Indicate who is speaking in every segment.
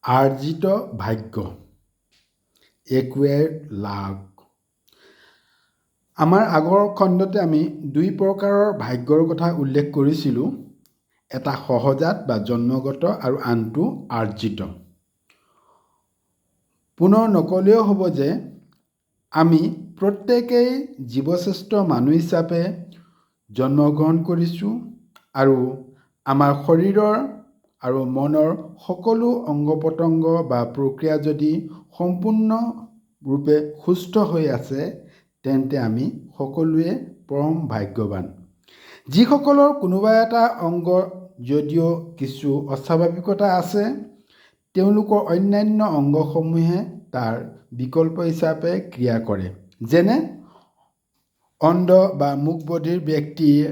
Speaker 1: আৰ্জিত ভাগ্য, একুৱায়াৰ্ড লাক। আমাৰ আগৰ খণ্ডতে আমি দুই প্ৰকাৰৰ ভাগ্যৰ কথা উল্লেখ কৰিছিলোঁ, এটা সহজাত বা জন্মগত আৰু আনটো আৰ্জিত। পুনৰ নকলেও হ'ব যে আমি প্ৰত্যেকেই জীৱশ্ৰেষ্ঠ মানুহ হিচাপে জন্মগ্ৰহণ কৰিছোঁ আৰু আমাৰ শৰীৰৰ আৰু মনৰ সকলো অংগ পতংগ বা প্ৰক্ৰিয়া যদি সম্পূৰ্ণৰূপে সুস্থ হৈ আছে, তেন্তে আমি সকলোৱে পৰম ভাগ্যৱান। যিসকলৰ কোনোবা এটা অংগ যদিও কিছু অস্বাভাৱিকতা আছে, তেওঁলোকৰ অন্যান্য অংগসমূহে তাৰ বিকল্প হিচাপে ক্ৰিয়া কৰে। যেনে অন্ধ বা মূকবধিৰ ব্যক্তিৰ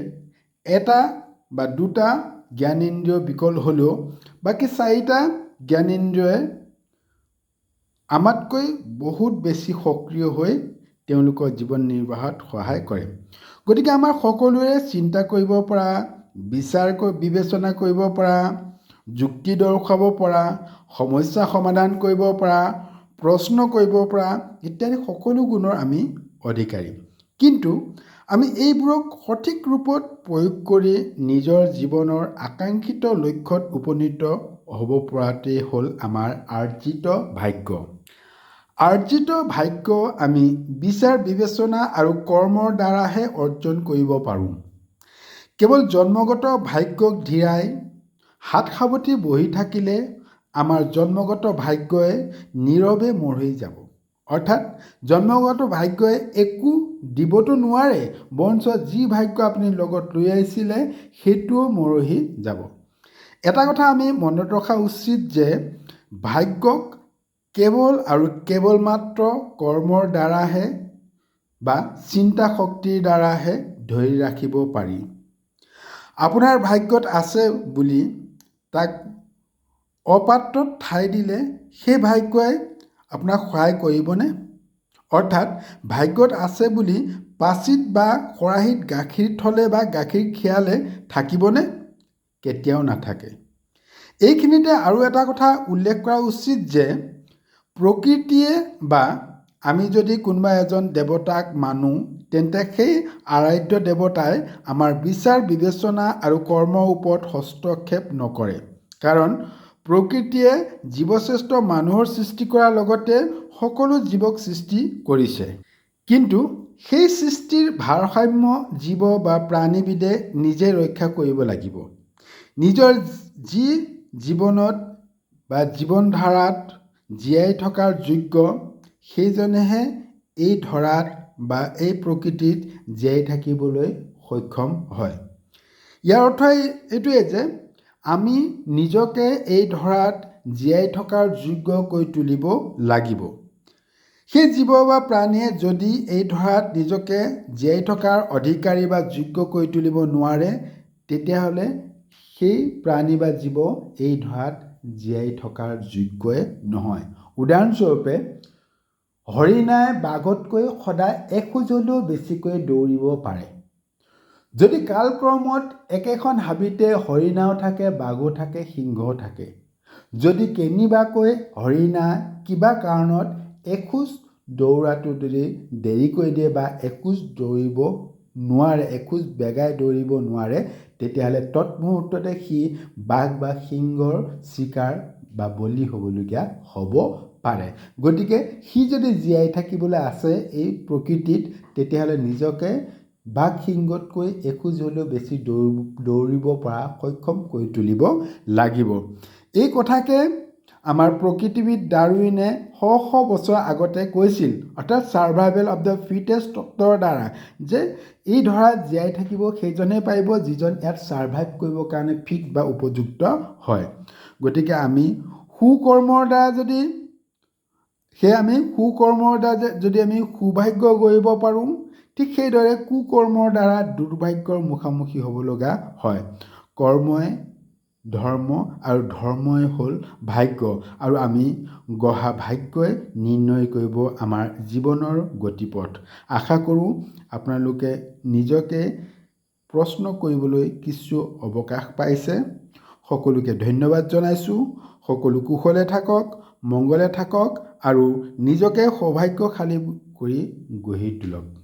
Speaker 1: এটা বা দুটা জ্ঞানেন্দ্ৰিয় বিকল হ'লেও বাকী চাৰিটা জ্ঞানেন্দ্ৰিয়ই আমাতকৈ বহুত বেছি সক্ৰিয় হৈ তেওঁলোকৰ জীৱন নিৰ্বাহত সহায় কৰে। গতিকে আমাৰ সকলোৰে চিন্তা কৰিব পৰা, বিবেচনা কৰিব পৰা, যুক্তি দৰ্শাব পৰা, সমস্যা সমাধান কৰিব পৰা, প্ৰশ্ন কৰিব পৰা ইত্যাদি সকলো গুণৰ আমি অধিকাৰী। কিন্তু আমি এইবোৰক সঠিক ৰূপত প্ৰয়োগ কৰি নিজৰ জীৱনৰ আকাংক্ষিত লক্ষ্যত উপনীত হ'ব পৰাটোৱেই হ'ল আমাৰ আৰ্জিত ভাগ্য। আৰ্জিত ভাগ্য আমি বিচাৰ বিবেচনা আৰু কৰ্মৰ দ্বাৰাহে অৰ্জন কৰিব পাৰোঁ। কেৱল জন্মগত ভাগ্যক ধীৰাই হাত সাৱটি বহি থাকিলে আমাৰ জন্মগত ভাগ্যই নীৰৱে মৰহি যাব। অৰ্থাৎ জন্মগত ভাগ্যই একো দিবতো নোৱাৰে, বৰঞ্চ যি ভাগ্য আপুনি লগত লৈ আহিছিলে সেইটোও মৰহি যাব। এটা কথা আমি মনত ৰখা উচিত যে ভাগ্যক কেৱল আৰু কেৱল মাত্ৰ কৰ্মৰ দ্বাৰাহে বা চিন্তা শক্তিৰ দ্বাৰাহে ধৰি ৰাখিব পাৰি। আপোনাৰ ভাগ্যত আছে বুলি তাক অপাত্ৰত ঠাই দিলে সেই ভাগ্যই আপোনাক সহায় কৰিবনে? অৰ্থাৎ ভাগ্যত আছে বুলি পাচিত বা খৰাহীত গাখীৰ থলে বা গাখীৰ খীৰালে থাকিবনে? কেতিয়াও নাথাকে। এইখিনিতে আৰু এটা কথা উল্লেখ কৰা উচিত যে প্ৰকৃতিয়ে বা আমি যদি কোনোবা এজন দেৱতাক মানো, তেন্তে সেই আৰাধ্য দেৱতাই আমাৰ বিচাৰ বিবেচনা আৰু কৰ্মৰ ওপৰত হস্তক্ষেপ নকৰে। কাৰণ প্ৰকৃতিয়ে জীৱশ্ৰেষ্ঠ মানুহৰ সৃষ্টি কৰাৰ লগতে সকলো জীৱক সৃষ্টি কৰিছে। কিন্তু সেই সৃষ্টিৰ ভাৰসাম্য জীৱ বা প্ৰাণীবিধে নিজে ৰক্ষা কৰিব লাগিব। নিজৰ যি জীৱনত বা জীৱনধাৰাত জীয়াই থকাৰ যোগ্য, সেইজনেহে এই ধৰাত বা এই প্ৰকৃতিত জীয়াই থাকিবলৈ সক্ষম হয়। ইয়াৰ অৰ্থ এইটোৱে যে আমি নিজকে এই ধৰাত জীয়াই থকাৰ যোগ্য কৰি তুলিব লাগিব। সেই জীৱ বা প্ৰাণীয়ে যদি এই ধৰাত নিজকে জীয়াই থকাৰ অধিকাৰী বা যোগ্য কৰি তুলিব নোৱাৰে, তেতিয়াহ'লে সেই প্ৰাণী বা জীৱ এই ধৰাত জীয়াই থকাৰ যোগ্যই নহয়। উদাহৰণস্বৰূপে হৰিণাই বাঘতকৈ সদায় এখোজ হ'লেও বেছিকৈ দৌৰিব পাৰে। যদি কালক্ৰমত একেখন হাবিতে হৰিণাও থাকে, বাঘো থাকে, সিংহও থাকে, যদি কেনিবাকৈ হৰিণা কিবা কাৰণত এখোজ দৌৰাটো যদি দেৰি কৰি দিয়ে বা এখোজ দৌৰিব নোৱাৰে, এখোজ বেগাই দৌৰিব নোৱাৰে, তেতিয়াহ'লে তৎমুহূৰ্ততে সি বাঘ বা সিংহৰ চিকাৰ বা বলি হ'বলগীয়া হ'ব পাৰে। গতিকে সি যদি জীয়াই থাকিবলৈ আছে এই প্ৰকৃতিত, তেতিয়াহ'লে নিজকে বাঘ সিংহতকৈ এখোজ হ'লেও বেছি দৌৰিব পৰা সক্ষম কৰি তুলিব লাগিব। এই কথাকে আমাৰ প্ৰকৃতিবিদ ডাৰউইনে শ বছৰ আগতে কৈছিল, অৰ্থাৎ ছাৰ্ভাইভেল অৱ দ্য ফিটেষ্ট তত্ত্বৰ দ্বাৰা, যে এই ধৰাত জীয়াই থাকিব সেইজনেই পাৰিব যিজন ইয়াত ছাৰ্ভাইভ কৰিবৰ কাৰণে ফিট বা উপযুক্ত হয়। গতিকে আমি সুকৰ্মৰ দ্বাৰা যদি আমি সৌভাগ্য গঢ়িব পাৰোঁ, ঠিক সেইদৰে কুকৰ্মৰ দ্বাৰা দুৰ্ভাগ্যৰ মুখামুখি হ'ব লগা হয়। কৰ্মই ধৰ্ম আৰু ধৰ্মই হ'ল ভাগ্য, আৰু আমি গঢ়া ভাগ্যই নিৰ্ণয় কৰিব আমাৰ জীৱনৰ গতিপথ। আশা কৰোঁ আপোনালোকে নিজকে প্ৰশ্ন কৰিবলৈ কিছু অৱকাশ পাইছে। সকলোকে ধন্যবাদ জনাইছোঁ। সকলো কুশলে থাকক, মংগলে থাকক আৰু নিজকে সৌভাগ্যশালী কৰি গঢ়ি তোলক।